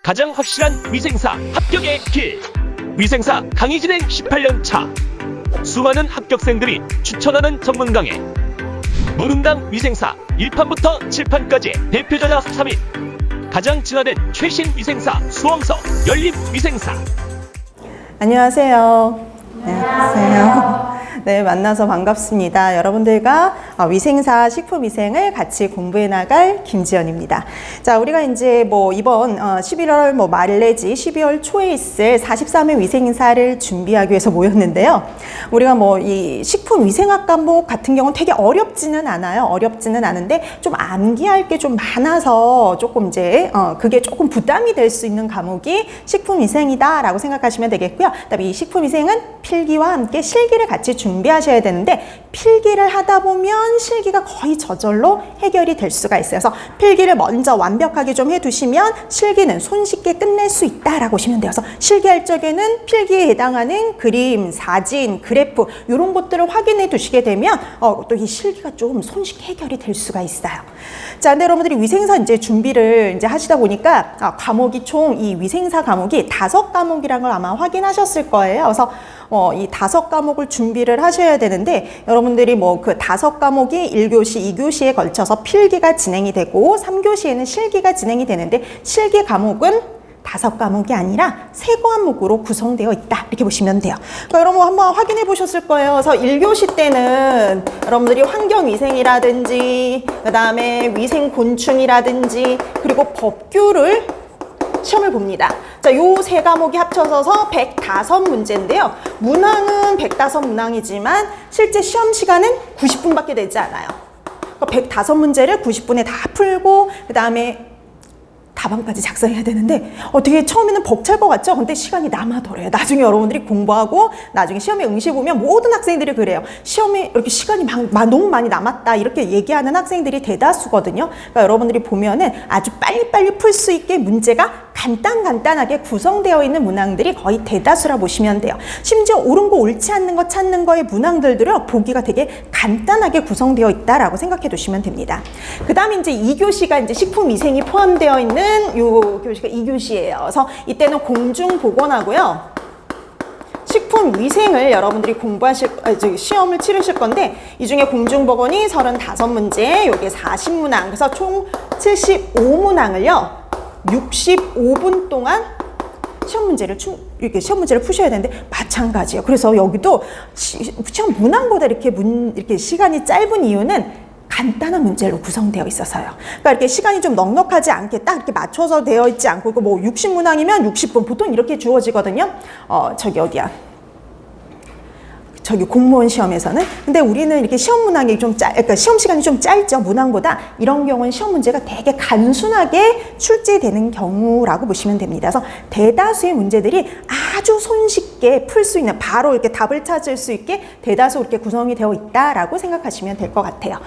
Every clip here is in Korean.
가장 확실한 위생사 합격의 길. 위생사 강의 진행 18년 차. 수많은 합격생들이 추천하는 전문 강의. 무릉당 위생사 1판부터 7판까지 대표자자 3인. 가장 진화된 최신 위생사 수험서 열린 위생사. 안녕하세요. 안녕하세요. 네, 만나서 반갑습니다. 여러분들과 위생사 식품위생을 같이 공부해 나갈 김지연입니다. 자, 우리가 이제 이번 11월 말 내지 12월 초에 있을 43회 위생사를 준비하기 위해서 모였는데요. 우리가 이 식품위생학 과목 같은 경우는 되게 어렵지는 않아요. 어렵지는 않은데 좀 암기할 게 좀 많아서 조금 이제 그게 조금 부담이 될 수 있는 과목이 식품위생이다라고 생각하시면 되겠고요. 그다음에 이 식품위생은 필기와 함께 실기를 같이 준비하셔야 되는데 필기를 하다 보면 실기가 거의 저절로 해결이 될 수가 있어요. 그래서 필기를 먼저 완벽하게 좀 해두시면 실기는 손쉽게 끝낼 수 있다라고 보시면 돼요. 그래서 실기할 적에는 필기에 해당하는 그림, 사진, 그래프 이런 것들을 확인해 두시게 되면 또 이 실기가 좀 손쉽게 해결이 될 수가 있어요. 자, 근데 여러분들이 위생사 이제 준비를 이제 하시다 보니까 과목이 총 이 위생사 과목이 5과목이라는 걸 아마 확인하셨을 거예요. 그래서 이 5과목을 준비를 하셔야 되는데 여러분들이 그 5과목이 1교시, 2교시에 걸쳐서 필기가 진행이 되고 3교시에는 실기가 진행이 되는데 실기 과목은 5과목이 아니라 3과목으로 구성되어 있다 이렇게 보시면 돼요. 그러니까 여러분 한번 확인해 보셨을 거예요. 그래서 1교시 때는 여러분들이 환경위생이라든지 그 다음에 위생곤충이라든지 그리고 법규를 시험을 봅니다. 자, 요 3과목이 합쳐져서 105문제인데요. 문항은 105문항이지만 실제 시험 시간은 90분밖에 되지 않아요. 그러니까 105문제를 90분에 다 풀고 그 다음에 답안까지 작성해야 되는데 어떻게 처음에는 벅찰 것 같죠? 근데 시간이 남아돌아요. 나중에 여러분들이 공부하고 나중에 시험에 응시 보면 모든 학생들이 그래요. 시험에 이렇게 시간이 너무 많이 남았다 이렇게 얘기하는 학생들이 대다수거든요. 그러니까 여러분들이 보면은 아주 빨리빨리 풀 수 있게 문제가 간단하게 구성되어 있는 문항들이 거의 대다수라 보시면 돼요. 심지어 옳은 거 옳지 않는 거 찾는 거의 문항들도요 보기가 되게 간단하게 구성되어 있다라고 생각해 두시면 됩니다. 그 다음에 이제 2교시가 이제 식품위생이 포함되어 있는 요 교시가 2교시예요. 그래서 이때는 공중보건하고요. 식품위생을 여러분들이 시험을 치르실 건데 이 중에 공중보건이 35문제, 요게 40문항, 그래서 총 75문항을요 65분 동안 시험 문제를 푸셔야 되는데 마찬가지예요. 그래서 여기도 시험 문항보다 이렇게 시간이 짧은 이유는 간단한 문제로 구성되어 있어서요. 그러니까 이렇게 시간이 좀 넉넉하지 않게 딱 이렇게 맞춰서 되어 있지 않고 60문항이면 60분 보통 이렇게 주어지거든요. 저기 공무원 시험에서는. 근데 우리는 이렇게 시험 문항이 그러니까 시험 시간이 좀 짧죠. 문항보다. 이런 경우는 시험 문제가 되게 간순하게 출제되는 경우라고 보시면 됩니다. 그래서 대다수의 문제들이 아주 손쉽게 풀 수 있는, 바로 이렇게 답을 찾을 수 있게 대다수 이렇게 구성이 되어 있다라고 생각하시면 될 것 같아요.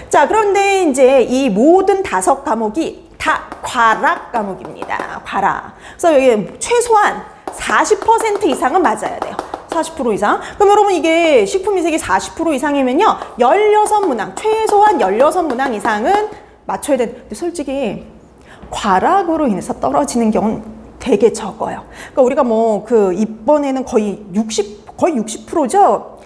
자, 그런데 이제 이 모든 5과목이 다 과락 과목입니다. 과락. 그래서 여기 최소한 40% 이상은 맞아야 돼요. 40% 이상. 그럼 여러분 이게 식품위생이 40% 이상이면요 16문항, 최소한 16문항 이상은 맞춰야 되는데 솔직히 과락으로 인해서 떨어지는 경우는 되게 적어요. 그러니까 우리가 이번에는 거의 60%죠.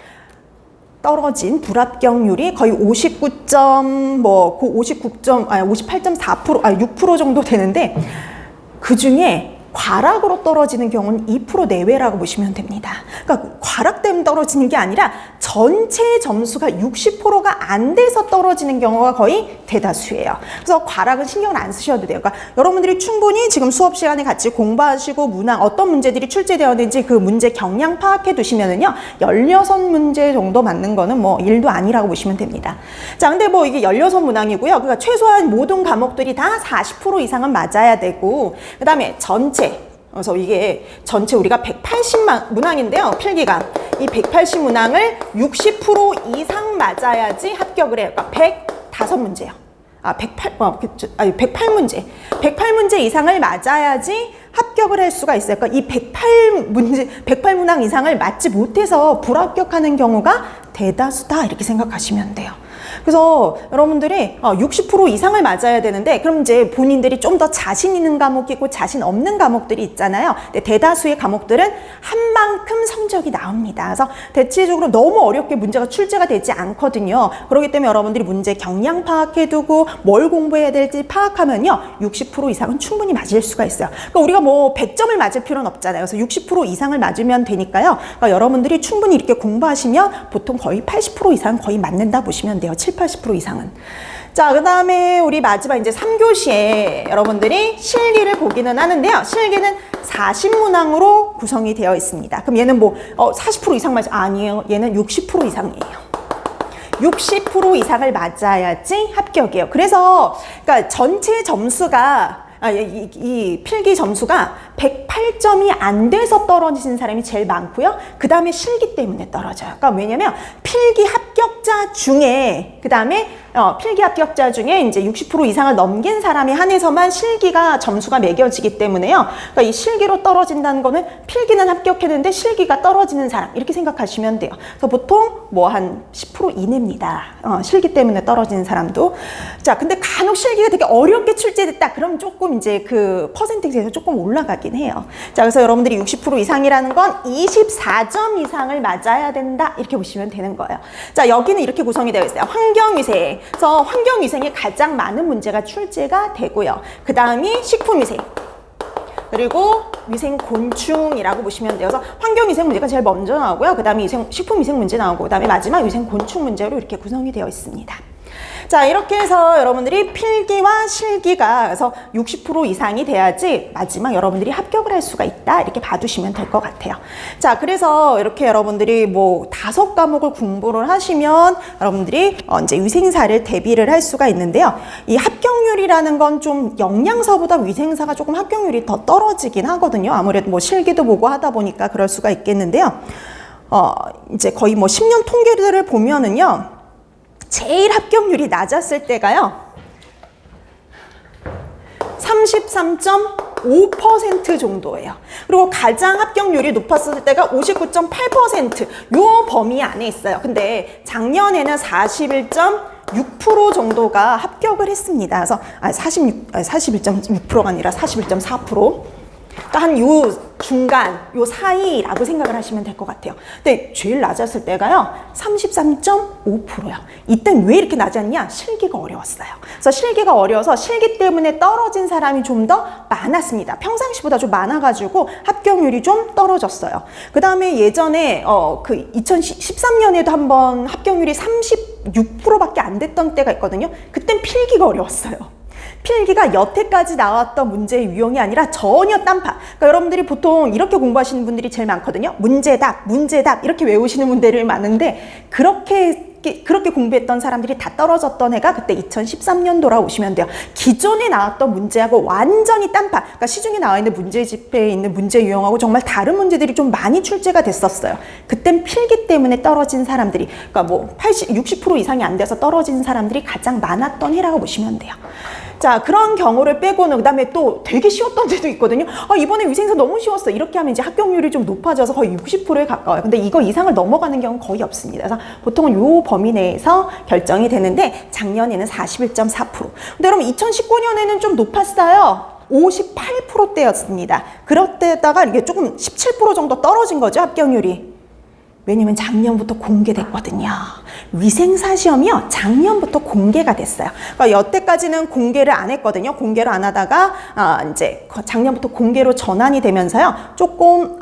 떨어진 불합격률이 거의 58.4%, 6% 정도 되는데 그 중에 과락으로 떨어지는 경우는 2% 내외라고 보시면 됩니다. 그러니까 과락 때문에 떨어지는 게 아니라 전체 점수가 60%가 안 돼서 떨어지는 경우가 거의 대다수예요. 그래서 과락은 신경을 안 쓰셔도 돼요. 그러니까 여러분들이 충분히 지금 수업 시간에 같이 공부하시고 문항 어떤 문제들이 출제되었는지 그 문제 경량 파악해 두시면은요 16문제 정도 맞는 거는 일도 아니라고 보시면 됩니다. 자, 근데 이게 16문항이고요. 그러니까 최소한 모든 과목들이 다 40% 이상은 맞아야 되고 그 다음에 그래서 이게 전체 우리가 180문항인데요. 필기가 이 180문항을 60% 이상 맞아야지 합격을 해요. 그러니까 105문제요. 108문제. 108문제 이상을 맞아야지 합격을 할 수가 있어요. 그러니까 이 108문항 이상을 맞지 못해서 불합격하는 경우가 대다수다 이렇게 생각하시면 돼요. 그래서 여러분들이 60% 이상을 맞아야 되는데, 그럼 이제 본인들이 좀 더 자신 있는 과목이고 자신 없는 과목들이 있잖아요. 근데 대다수의 과목들은 한 만큼 성적이 나옵니다. 그래서 대체적으로 너무 어렵게 문제가 출제가 되지 않거든요. 그렇기 때문에 여러분들이 문제 경량 파악해두고 뭘 공부해야 될지 파악하면요, 60% 이상은 충분히 맞을 수가 있어요. 그러니까 우리가 뭐 100점을 맞을 필요는 없잖아요. 그래서 60% 이상을 맞으면 되니까요. 그러니까 여러분들이 충분히 이렇게 공부하시면 보통 거의 80% 이상 거의 맞는다 보시면 돼요. 7, 80% 이상은. 자, 그 다음에 우리 마지막 이제 3교시에 여러분들이 실기를 보기는 하는데요. 실기는 40문항으로 구성이 되어 있습니다. 그럼 얘는 뭐 40% 이상 맞아? 아니에요. 얘는 60% 이상이에요. 60% 이상을 맞아야지 합격이에요. 그래서 그러니까 전체 점수가 이 필기 점수가 108점이 안 돼서 떨어지는 사람이 제일 많고요. 그 다음에 실기 때문에 떨어져요. 그러니까 왜냐면 필기 합격자 중에, 그 다음에 필기 합격자 중에 이제 60% 이상을 넘긴 사람이 한해서만 실기가 점수가 매겨지기 때문에요. 그러니까 이 실기로 떨어진다는 거는 필기는 합격했는데 실기가 떨어지는 사람, 이렇게 생각하시면 돼요. 그래서 보통 뭐 한 10% 이내입니다. 실기 때문에 떨어지는 사람도. 자, 근데 간혹 실기가 되게 어렵게 출제됐다. 그럼 조금 이제 그 퍼센테이지에서 조금 올라가긴 해요. 자, 그래서 여러분들이 60% 이상이라는 건 24점 이상을 맞아야 된다. 이렇게 보시면 되는 거예요. 자, 여기는 이렇게 구성이 되어 있어요. 환경위생. 그래서 환경위생에 가장 많은 문제가 출제가 되고요. 그 다음이 식품위생. 그리고 위생곤충이라고 보시면 돼요. 그래서 환경위생 문제가 제일 먼저 나오고요. 그 다음에 식품위생 문제 나오고, 그 다음에 마지막 위생곤충 문제로 이렇게 구성이 되어 있습니다. 자, 이렇게 해서 여러분들이 필기와 실기가 그래서 60% 이상이 돼야지 마지막 여러분들이 합격을 할 수가 있다. 이렇게 봐두시면 될 것 같아요. 자, 그래서 이렇게 여러분들이 뭐 5과목을 공부를 하시면 여러분들이 이제 위생사를 대비를 할 수가 있는데요. 이 합격률이라는 건 좀 영양사보다 위생사가 조금 합격률이 더 떨어지긴 하거든요. 아무래도 뭐 실기도 보고 하다 보니까 그럴 수가 있겠는데요. 이제 거의 뭐 10년 통계들을 보면은요. 제일 합격률이 낮았을 때가요. 33.5% 정도예요. 그리고 가장 합격률이 높았을 때가 59.8%. 요 범위 안에 있어요. 근데 작년에는 41.6% 정도가 합격을 했습니다. 그래서 41.6%가 아니라 41.4%. 그러니까 한 요 중간, 요 사이라고 생각을 하시면 될 것 같아요. 근데 제일 낮았을 때가요, 33.5%요. 이땐 왜 이렇게 낮았냐? 실기가 어려웠어요. 그래서 실기가 어려워서 실기 때문에 떨어진 사람이 좀 더 많았습니다. 평상시보다 좀 많아가지고 합격률이 좀 떨어졌어요. 그 다음에 예전에 그 2013년에도 한번 합격률이 36%밖에 안 됐던 때가 있거든요. 그땐 필기가 어려웠어요. 필기가 여태까지 나왔던 문제의 유형이 아니라 전혀 딴파. 그러니까 여러분들이 보통 이렇게 공부하시는 분들이 제일 많거든요. 문제답 이렇게 외우시는 분들이 많은데 그렇게 공부했던 사람들이 다 떨어졌던 해가 그때 2013년도라 오시면 돼요. 기존에 나왔던 문제하고 완전히 딴파. 그러니까 시중에 나와 있는 문제집에 있는 문제 유형하고 정말 다른 문제들이 좀 많이 출제가 됐었어요. 그땐 필기 때문에 떨어진 사람들이, 그러니까 뭐 60% 이상이 안 돼서 떨어진 사람들이 가장 많았던 해라고 보시면 돼요. 자, 그런 경우를 빼고는 그 다음에 또 되게 쉬웠던 데도 있거든요. 이번에 위생사 너무 쉬웠어. 이렇게 하면 이제 합격률이 좀 높아져서 거의 60%에 가까워요. 근데 이거 이상을 넘어가는 경우는 거의 없습니다. 그래서 보통은 요 범위 내에서 결정이 되는데 작년에는 41.4%. 근데 여러분 2019년에는 좀 높았어요. 58%대였습니다. 그럴 때다가 이게 조금 17% 정도 떨어진 거죠, 합격률이. 왜냐면 작년부터 공개됐거든요. 위생사 시험이요, 작년부터 공개가 됐어요. 그러니까 여태까지는 공개를 안 했거든요. 공개를 안 하다가 이제 작년부터 공개로 전환이 되면서요, 조금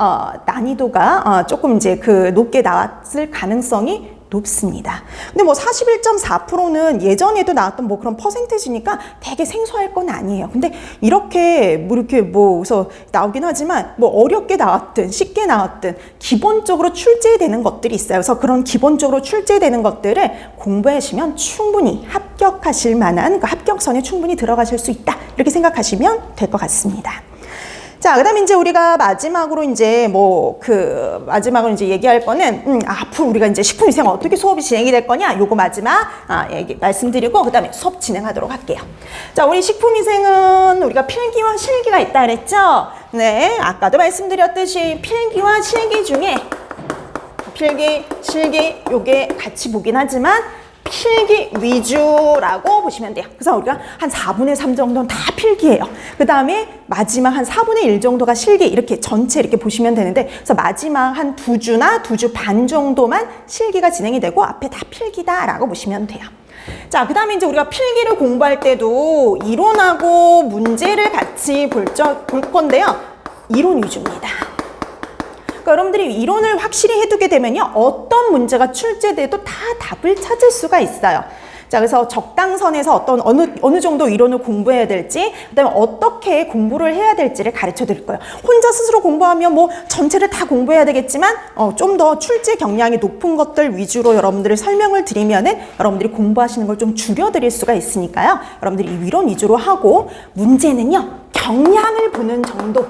난이도가 조금 이제 그 높게 나왔을 가능성이 높습니다. 근데 뭐 41.4%는 예전에도 나왔던 뭐 그런 퍼센테이지니까 되게 생소할 건 아니에요. 근데 이렇게 그래서 나오긴 하지만 뭐 어렵게 나왔든 쉽게 나왔든 기본적으로 출제되는 것들이 있어요. 그래서 그런 기본적으로 출제되는 것들을 공부하시면 충분히 합격하실 만한, 그 합격선에 충분히 들어가실 수 있다. 이렇게 생각하시면 될 것 같습니다. 자, 그 다음에 이제 우리가 마지막으로 이제 마지막으로 이제 얘기할 거는, 앞으로 우리가 이제 식품위생 어떻게 수업이 진행이 될 거냐, 요거 마지막, 말씀드리고, 그 다음에 수업 진행하도록 할게요. 자, 우리 식품위생은 우리가 필기와 실기가 있다 그랬죠? 네, 아까도 말씀드렸듯이 필기와 실기 중에, 필기, 실기, 요게 같이 보긴 하지만, 필기 위주라고 보시면 돼요. 그래서 우리가 한 4분의 3 정도는 다 필기예요. 그 다음에 마지막 한 4분의 1 정도가 실기, 이렇게 전체 이렇게 보시면 되는데, 그래서 마지막 한 2주나 2주 반 정도만 실기가 진행이 되고 앞에 다 필기다라고 보시면 돼요. 자, 그 다음에 이제 우리가 필기를 공부할 때도 이론하고 문제를 같이 볼 건데요. 이론 위주입니다. 그러니까 여러분들이 이론을 확실히 해두게 되면요, 어떤 문제가 출제돼도 다 답을 찾을 수가 있어요. 자, 그래서 적당선에서 어느 정도 이론을 공부해야 될지, 그다음에 어떻게 공부를 해야 될지를 가르쳐 드릴 거예요. 혼자 스스로 공부하면 뭐 전체를 다 공부해야 되겠지만, 좀 더 출제 경량이 높은 것들 위주로 여러분들을 설명을 드리면은 여러분들이 공부하시는 걸 좀 줄여드릴 수가 있으니까요. 여러분들이 이 이론 위주로 하고, 문제는요, 경량을 보는 정도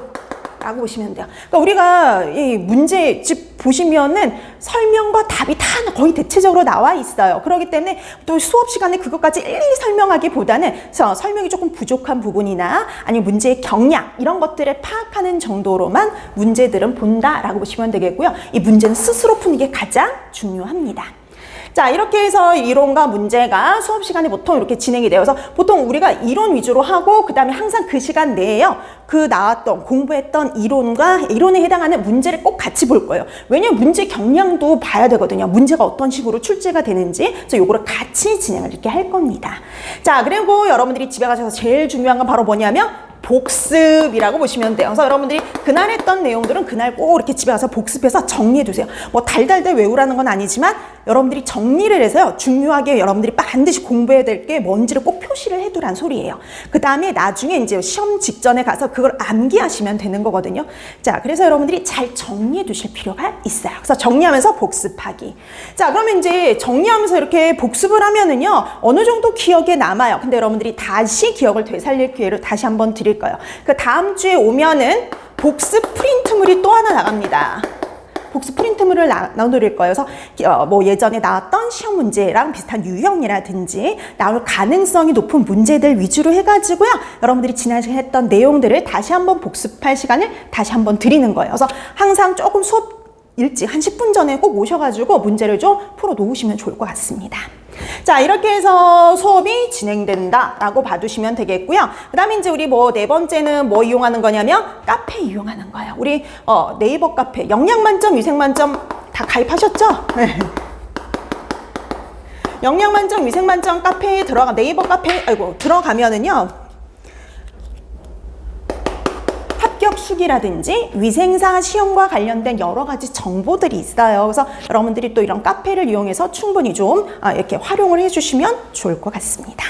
라고 보시면 돼요. 그러니까 우리가 이 문제집 보시면은 설명과 답이 다 거의 대체적으로 나와 있어요. 그렇기 때문에 또 수업 시간에 그것까지 일일이 설명하기보다는 설명이 조금 부족한 부분이나 아니면 문제의 경량 이런 것들을 파악하는 정도로만 문제들은 본다라고 보시면 되겠고요. 이 문제는 스스로 푸는 게 가장 중요합니다. 자, 이렇게 해서 이론과 문제가 수업 시간에 보통 이렇게 진행이 되어서 보통 우리가 이론 위주로 하고 그 다음에 항상 그 시간 내에요. 그 나왔던 공부했던 이론에 해당하는 문제를 꼭 같이 볼 거예요. 왜냐면 문제 경량도 봐야 되거든요. 문제가 어떤 식으로 출제가 되는지. 그래서 요거를 같이 진행을 이렇게 할 겁니다. 자, 그리고 여러분들이 집에 가셔서 제일 중요한 건 바로 뭐냐면 복습이라고 보시면 돼요. 그래서 여러분들이 그날 했던 내용들은 그날 꼭 이렇게 집에 가서 복습해서 정리해 두세요. 뭐 달달달 외우라는 건 아니지만 여러분들이 정리를 해서요, 중요하게 여러분들이 반드시 공부해야 될 게 뭔지를 꼭 표시를 해두란 소리예요. 그 다음에 나중에 이제 시험 직전에 가서 그걸 암기하시면 되는 거거든요. 자, 그래서 여러분들이 잘 정리해 두실 필요가 있어요. 그래서 정리하면서 복습하기. 자, 그러면 이제 정리하면서 이렇게 복습을 하면은요, 어느 정도 기억에 남아요. 근데 여러분들이 다시 기억을 되살릴 기회를 다시 한번 드릴 거예요. 그 다음 주에 오면은 복습 프린트물이 또 하나 나갑니다. 복습 프린트물을 나눠드릴 거예요. 그래서 뭐 예전에 나왔던 시험 문제랑 비슷한 유형이라든지 나올 가능성이 높은 문제들 위주로 해가지고요, 여러분들이 지난 시간에 했던 내용들을 다시 한번 복습할 시간을 다시 한번 드리는 거예요. 그래서 항상 조금 수업 일찍 한 10분 전에 꼭 오셔가지고 문제를 좀 풀어 놓으시면 좋을 것 같습니다. 자, 이렇게 해서 수업이 진행된다라고 봐두시면 되겠고요. 그 다음에 이제 우리 네 번째는 뭐 이용하는 거냐면 카페 이용하는 거예요. 우리 네이버 카페 영양만점, 위생만점 다 가입하셨죠? 네. 영양만점, 위생만점 카페에 네이버 카페에 들어가면은요, 합격수기라든지 위생사 시험과 관련된 여러 가지 정보들이 있어요. 그래서 여러분들이 또 이런 카페를 이용해서 충분히 좀 이렇게 활용을 해주시면 좋을 것 같습니다.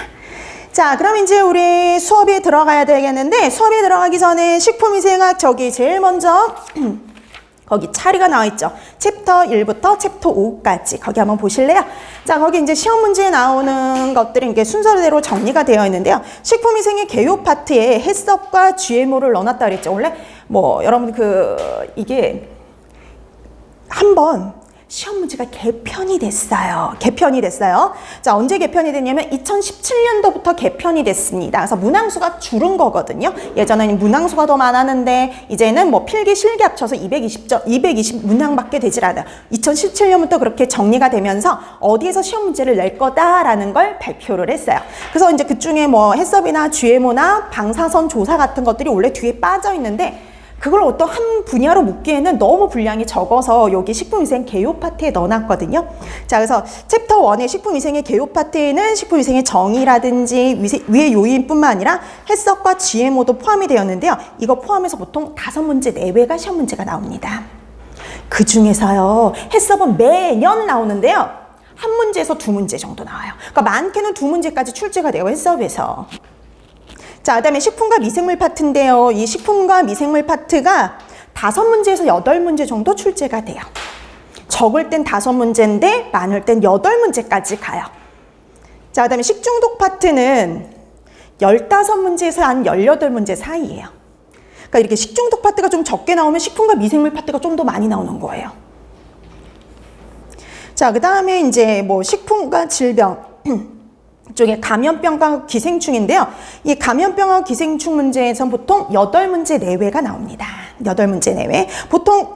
자, 그럼 이제 우리 수업에 들어가야 되겠는데, 수업에 들어가기 전에 식품위생학 제일 먼저 거기 차례가 나와 있죠. 챕터 1부터 챕터 5까지 거기 한번 보실래요? 자, 거기 이제 시험 문제에 나오는 것들이 이게 순서대로 정리가 되어 있는데요. 식품위생의 개요 파트에 해썹과 GMO를 넣어놨다 그랬죠. 원래 여러분 이게 한번 시험 문제가 개편이 됐어요. 자, 언제 개편이 됐냐면 2017년도부터 개편이 됐습니다. 그래서 문항수가 줄은 거거든요. 예전에는 문항수가 더 많았는데 이제는 필기 실기 합쳐서 220 문항밖에 되질 않아요. 2017년부터 그렇게 정리가 되면서 어디에서 시험 문제를 낼 거다라는 걸 발표를 했어요. 그래서 이제 그중에 해썹이나 GMO나 방사선 조사 같은 것들이 원래 뒤에 빠져 있는데, 그걸 어떤 한 분야로 묶기에는 너무 분량이 적어서 여기 식품위생 개요 파트에 넣어놨거든요. 자, 그래서 챕터 1의 식품위생의 개요 파트에는 식품위생의 정의라든지 위의 요인뿐만 아니라 해썹과 GMO도 포함이 되었는데요. 이거 포함해서 보통 5문제 내외가 시험 문제가 나옵니다. 그 중에서요, 해썹은 매년 나오는데요, 한 문제에서 2문제 정도 나와요. 그러니까 많게는 2문제까지 출제가 돼요, 해썹에서. 자, 그 다음에 식품과 미생물 파트인데요. 이 식품과 미생물 파트가 5문제에서 8문제 정도 출제가 돼요. 적을 땐 5문제인데 많을 땐 8문제까지 가요. 자, 그 다음에 식중독 파트는 15문제에서 한 18문제 사이예요. 그러니까 이렇게 식중독 파트가 좀 적게 나오면 식품과 미생물 파트가 좀 더 많이 나오는 거예요. 자, 그 다음에 이제 식품과 질병 쪽에 감염병과 기생충인데요. 이 감염병과 기생충 문제에선 보통 8문제 내외가 나옵니다. 8문제 내외. 보통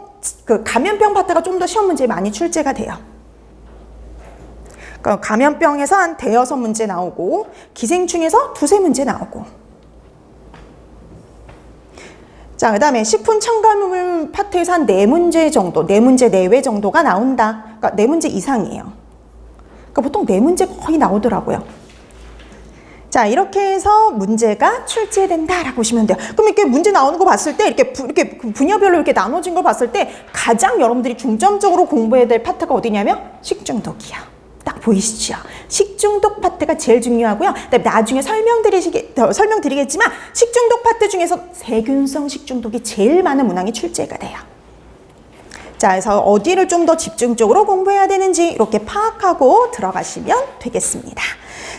그 감염병 파트가 좀 더 시험 문제에 많이 출제가 돼요. 그러니까 감염병에서 한 대여섯 문제 나오고 기생충에서 두세 문제 나오고. 자, 그 다음에 식품 첨가물 파트에서 한 네 문제 정도, 네 문제 내외 정도가 나온다. 그러니까 네 문제 이상이에요. 그러니까 보통 네 문제 거의 나오더라고요. 자, 이렇게 해서 문제가 출제된다라고 보시면 돼요. 그럼 이렇게 문제 나오는 거 봤을 때 이렇게 분야별로 이렇게 나눠진 걸 봤을 때 가장 여러분들이 중점적으로 공부해야 될 파트가 어디냐면 식중독이야. 딱 보이시죠? 식중독 파트가 제일 중요하고요. 나중에 설명드리겠지만 식중독 파트 중에서 세균성 식중독이 제일 많은 문항이 출제가 돼요. 자, 그래서 어디를 좀 더 집중적으로 공부해야 되는지 이렇게 파악하고 들어가시면 되겠습니다.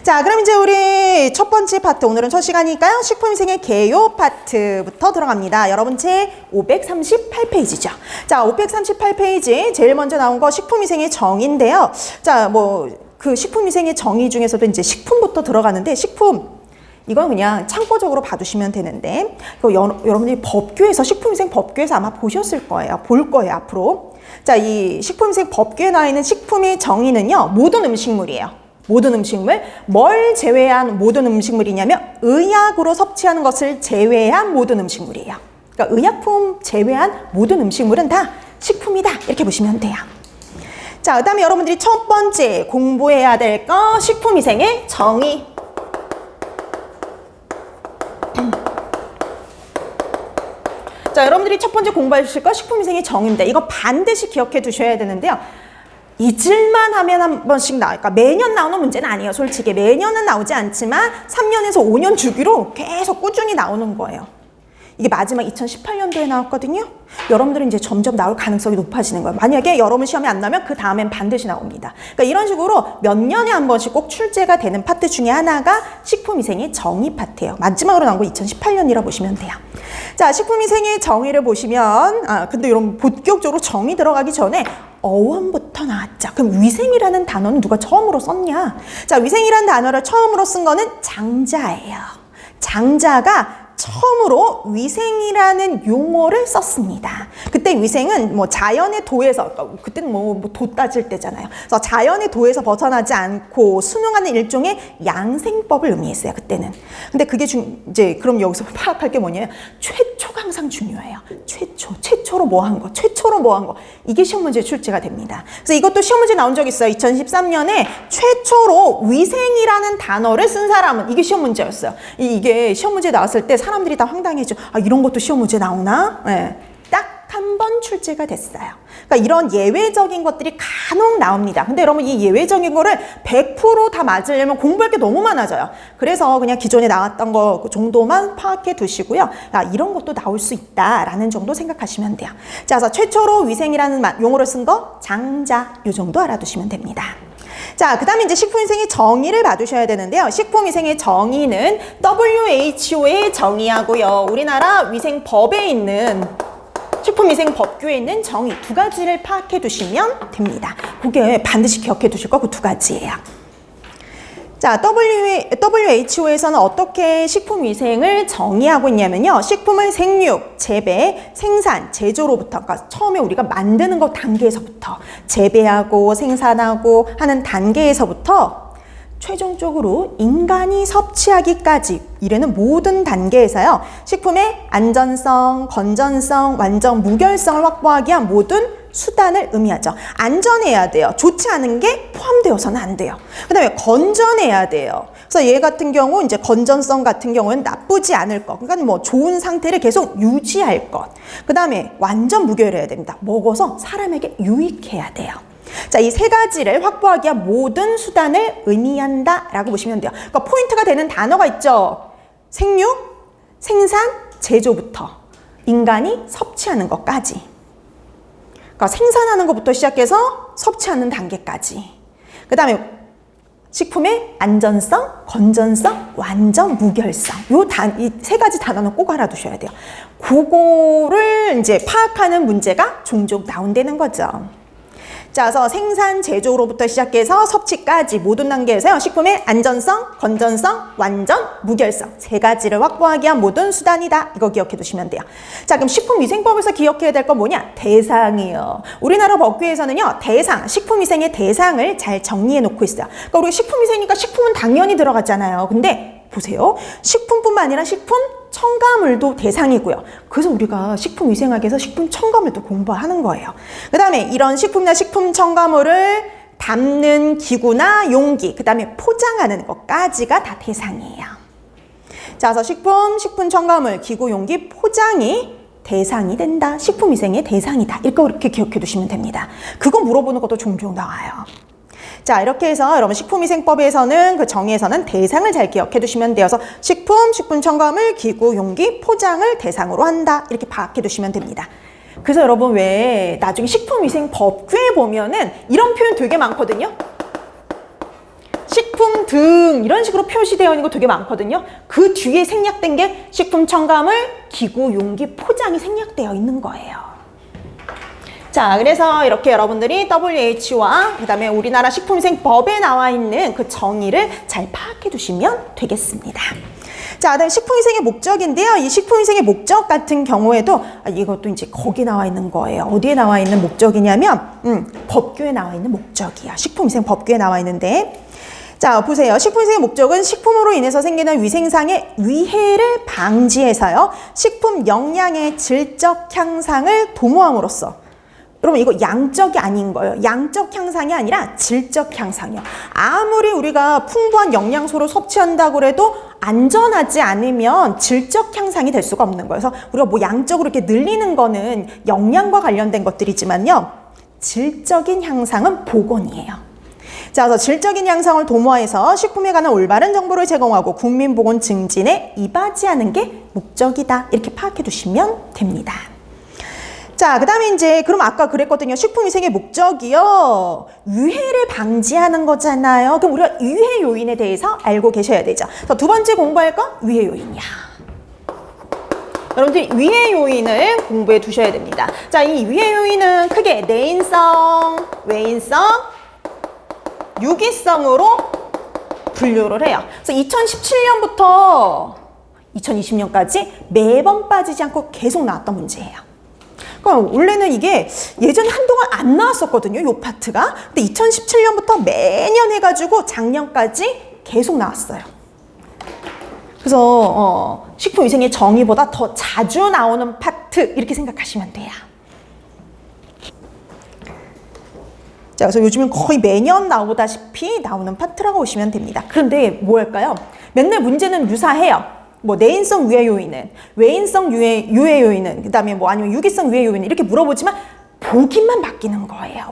자, 그럼 이제 우리 첫 번째 파트, 오늘은 첫 시간이니까요. 식품위생의 개요 파트부터 들어갑니다. 여러분 제 538페이지죠. 자, 538페이지 제일 먼저 나온 거 식품위생의 정의인데요. 자, 그 식품위생의 정의 중에서도 이제 식품부터 들어가는데 식품 이건 그냥 참고적으로 봐두시면 되는데 이거 여러분들이 법규에서 식품위생 법규에서 아마 보셨을 거예요. 볼 거예요, 앞으로. 자, 이 식품위생 법규에 나와 있는 식품의 정의는요. 모든 음식물이에요. 모든 음식물, 뭘 제외한 모든 음식물이냐면 의약으로 섭취하는 것을 제외한 모든 음식물이에요. 그러니까 의약품 제외한 모든 음식물은 다 식품이다. 이렇게 보시면 돼요. 자, 그 다음에 여러분들이 첫 번째 공부해야 될 거 식품위생의 정의. 자, 여러분들이 첫 번째 공부해 주실 거 식품위생의 정의입니다. 이거 반드시 기억해 두셔야 되는데요. 잊을만 하면 한 번씩 나올까? 매년 나오는 문제는 아니에요. 솔직히 매년은 나오지 않지만 3년에서 5년 주기로 계속 꾸준히 나오는 거예요. 이게 마지막 2018년도에 나왔거든요. 여러분들은 이제 점점 나올 가능성이 높아지는 거예요. 만약에 여러분 시험에 안 나오면 그 다음엔 반드시 나옵니다. 그러니까 이런 식으로 몇 년에 한 번씩 꼭 출제가 되는 파트 중에 하나가 식품위생의 정의 파트예요. 마지막으로 나온 거 2018년이라 보시면 돼요. 자, 식품위생의 정의를 보시면 근데 여러분 본격적으로 정의 들어가기 전에 어원부터 나왔죠. 그럼 위생이라는 단어는 누가 처음으로 썼냐? 자, 위생이라는 단어를 처음으로 쓴 거는 장자예요. 장자가 처음으로 위생이라는 용어를 썼습니다. 그때 위생은 자연의 도에서, 그때는 도 따질 때잖아요. 그래서 자연의 도에서 벗어나지 않고 순응하는 일종의 양생법을 의미했어요, 그때는. 근데 그게 이제 그럼 여기서 파악할 게 뭐냐면 최초가 항상 중요해요. 최초로 뭐 한 거, 최초로 뭐 한 거. 이게 시험 문제에 출제가 됩니다. 그래서 이것도 시험 문제 나온 적 있어요. 2013년에 최초로 위생이라는 단어를 쓴 사람은 이게 시험 문제였어요. 이게 시험 문제 나왔을 때 사람들이 다 황당해져. 이런 것도 시험 문제 나오나? 네. 딱 한 번 출제가 됐어요. 그러니까 이런 예외적인 것들이 간혹 나옵니다. 근데 여러분 이 예외적인 거를 100% 다 맞으려면 공부할 게 너무 많아져요. 그래서 그냥 기존에 나왔던 거 정도만 파악해 두시고요. 이런 것도 나올 수 있다라는 정도 생각하시면 돼요. 자, 그래서 최초로 위생이라는 용어를 쓴 거 장자 이 정도 알아두시면 됩니다. 자, 그 다음에 이제 식품위생의 정의를 봐두셔야 되는데요. 식품위생의 정의는 WHO의 정의하고요. 우리나라 위생법에 있는 식품위생법규에 있는 정의 두 가지를 파악해 두시면 됩니다. 그게 반드시 기억해 두실 거 그 두 가지예요. 자, WHO에서는 어떻게 식품위생을 정의하고 있냐면요. 식품을 생육, 재배, 생산, 제조로부터, 그러니까 처음에 우리가 만드는 것 단계에서부터 재배하고 생산하고 하는 단계에서부터 최종적으로 인간이 섭취하기까지 이래는 모든 단계에서요. 식품의 안전성, 건전성, 완전 무결성을 확보하기 위한 모든 수단을 의미하죠. 안전해야 돼요. 좋지 않은 게 포함되어서는 안 돼요. 그 다음에 건전해야 돼요. 그래서 얘 같은 경우 이제 건전성 같은 경우는 나쁘지 않을 것. 그러니까 좋은 상태를 계속 유지할 것. 그 다음에 완전 무결해야 됩니다. 먹어서 사람에게 유익해야 돼요. 자, 이 세 가지를 확보하기 위한 모든 수단을 의미한다라고 보시면 돼요. 그러니까 포인트가 되는 단어가 있죠. 생육, 생산, 제조부터 인간이 섭취하는 것까지. 그러니까 생산하는 것부터 시작해서 섭취하는 단계까지. 그 다음에 식품의 안전성, 건전성, 완전 무결성. 이 세 가지 단어는 꼭 알아두셔야 돼요. 그거를 이제 파악하는 문제가 종종 나온다는 거죠. 자, 그래서 생산, 제조로부터 시작해서 섭취까지 모든 단계에서요. 식품의 안전성, 건전성, 완전, 무결성 세 가지를 확보하기 위한 모든 수단이다. 이거 기억해 두시면 돼요. 자, 그럼 식품위생법에서 기억해야 될 건 뭐냐? 대상이요. 우리나라 법규에서는요. 대상, 식품위생의 대상을 잘 정리해 놓고 있어요. 그러니까 우리가 식품위생이니까 식품은 당연히 들어갔잖아요. 근데 보세요. 식품뿐만 아니라 식품 첨가물도 대상이고요. 그래서 우리가 식품위생학에서 식품 첨가물도 공부하는 거예요. 그 다음에 이런 식품이나 식품 첨가물을 담는 기구나 용기, 그 다음에 포장하는 것까지가 다 대상이에요. 자, 그래서 식품 첨가물, 기구, 용기, 포장이 대상이 된다. 식품위생의 대상이다. 이렇게 기억해 두시면 됩니다. 그거 물어보는 것도 종종 나와요. 자, 이렇게 해서 여러분 식품위생법에서는 그 정의에서는 대상을 잘 기억해 두시면 돼요. 그래서 식품 첨가물, 기구, 용기, 포장을 대상으로 한다. 이렇게 파악해 두시면 됩니다. 그래서 여러분 왜 나중에 식품위생법규에 보면은 이런 표현 되게 많거든요. 식품 등 이런 식으로 표시되어 있는 거 되게 많거든요. 그 뒤에 생략된 게 식품 첨가물, 기구, 용기, 포장이 생략되어 있는 거예요. 자, 그래서 이렇게 여러분들이 WHO와 그 다음에 우리나라 식품위생법에 나와 있는 그 정의를 잘 파악해 두시면 되겠습니다. 자, 그다음에 식품위생의 목적인데요. 이 식품위생의 목적 같은 경우에도 이것도 이제 거기 나와 있는 거예요. 어디에 나와 있는 목적이냐면 법규에 나와 있는 목적이야. 식품위생 법규에 나와 있는데 자, 보세요. 식품위생의 목적은 식품으로 인해서 생기는 위생상의 위해를 방지해서요. 식품 영양의 질적 향상을 도모함으로써 여러분 이거 양적이 아닌 거예요. 양적 향상이 아니라 질적 향상이요. 아무리 우리가 풍부한 영양소를 섭취한다고 해도 안전하지 않으면 질적 향상이 될 수가 없는 거예요. 그래서 우리가 뭐 양적으로 이렇게 늘리는 거는 영양과 관련된 것들이지만요. 질적인 향상은 보건이에요. 자, 그래서 질적인 향상을 도모해서 식품에 관한 올바른 정보를 제공하고 국민보건 증진에 이바지하는 게 목적이다. 이렇게 파악해 두시면 됩니다. 자, 그 다음에 이제 그럼 아까 그랬거든요. 식품위생의 목적이요. 유해를 방지하는 거잖아요. 그럼 우리가 유해 요인에 대해서 알고 계셔야 되죠. 그래서 두 번째 공부할 건 유해 요인이야. 여러분들이 유해 요인을 공부해 두셔야 됩니다. 자, 이 유해 요인은 크게 내인성, 외인성, 유기성으로 분류를 해요. 그래서 2017년부터 2020년까지 매번 빠지지 않고 계속 나왔던 문제예요. 그러니까 원래는 이게 예전에 한동안 안 나왔었거든요. 요 파트가. 근데 2017년부터 매년 해가지고 작년까지 계속 나왔어요. 그래서 식품위생의 정의보다 더 자주 나오는 파트 이렇게 생각하시면 돼요. 자, 그래서 요즘은 거의 매년 나오다시피 나오는 파트라고 보시면 됩니다. 그런데 뭐 할까요? 맨날 문제는 유사해요. 뭐 내인성 유해 요인은, 외인성 유해 요인은, 그 다음에 뭐 아니면 유기성 유해 요인은 이렇게 물어보지만 보기만 바뀌는 거예요.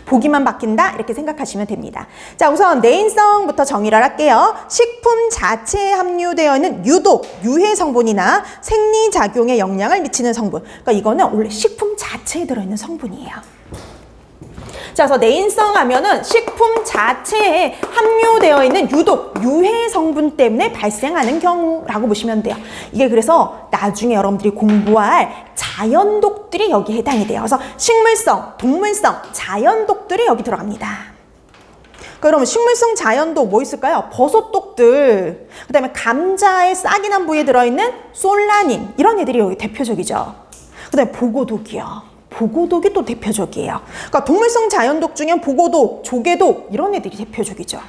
보기만 바뀐다 이렇게 생각하시면 됩니다. 자, 우선 내인성부터 정의를 할게요. 식품 자체에 함유되어 있는 유독, 유해 성분이나 생리작용에 영향을 미치는 성분. 그러니까 이거는 원래 식품 자체에 들어있는 성분이에요. 자, 그래서 내인성 하면은 식품 자체에 함유되어 있는 유독, 유해 성분 때문에 발생하는 경우라고 보시면 돼요. 이게 그래서 나중에 여러분들이 공부할 자연독들이 여기에 해당이 돼요. 그래서 식물성, 동물성, 자연독들이 여기 들어갑니다. 그러면 식물성 자연독 뭐 있을까요? 버섯독들, 그 다음에 감자의 싹이 난 부위에 들어있는 솔라닌, 이런 애들이 여기 대표적이죠. 그 다음에 보고독이요. 보고독이 또 대표적이에요. 그러니까 동물성 자연독 중에 보고독, 조개독 이런 애들이 대표적이죠.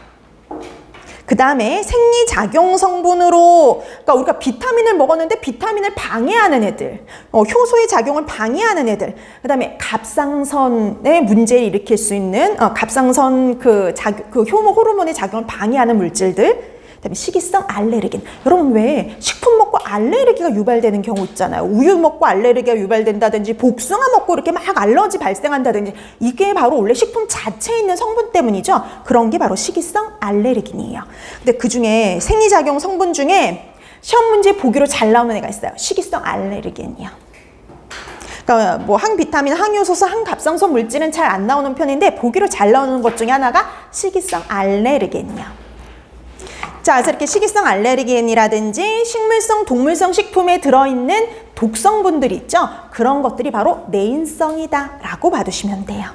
그 다음에 생리작용 성분으로, 그러니까 우리가 비타민을 먹었는데 비타민을 방해하는 애들, 효소의 작용을 방해하는 애들, 그 다음에 갑상선의 문제를 일으킬 수 있는 갑상선 그 호르몬의 작용을 방해하는 물질들, 그다음에 식이성 알레르긴. 여러분 왜 식품 먹고 알레르기가 유발되는 경우 있잖아요. 우유 먹고 알레르기가 유발된다든지 복숭아 먹고 이렇게 막 알러지 발생한다든지 이게 바로 원래 식품 자체에 있는 성분 때문이죠. 그런 게 바로 식이성 알레르긴이에요. 근데 그중에 생리작용 성분 중에 시험 문제 보기로 잘 나오는 애가 있어요. 식이성 알레르긴이요. 그러니까 뭐 항비타민, 항효소소, 항갑상선 물질은 잘 안 나오는 편인데 보기로 잘 나오는 것 중에 하나가 식이성 알레르긴이요. 자, 그래서 이렇게 식이성 알레르겐이라든지 식물성, 동물성 식품에 들어있는 독성분들이 있죠. 그런 것들이 바로 내인성이다 라고 봐두시면 돼요.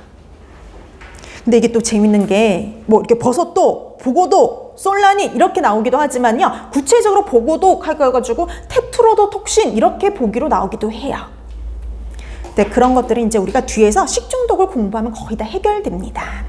근데 이게 또 재밌는 게 뭐 이렇게 버섯도 보고독, 솔라닌 이렇게 나오기도 하지만요. 구체적으로 보고독 해가지고 테트로도톡신 이렇게 보기로 나오기도 해요. 네, 그런 것들은 이제 우리가 뒤에서 식중독을 공부하면 거의 다 해결됩니다.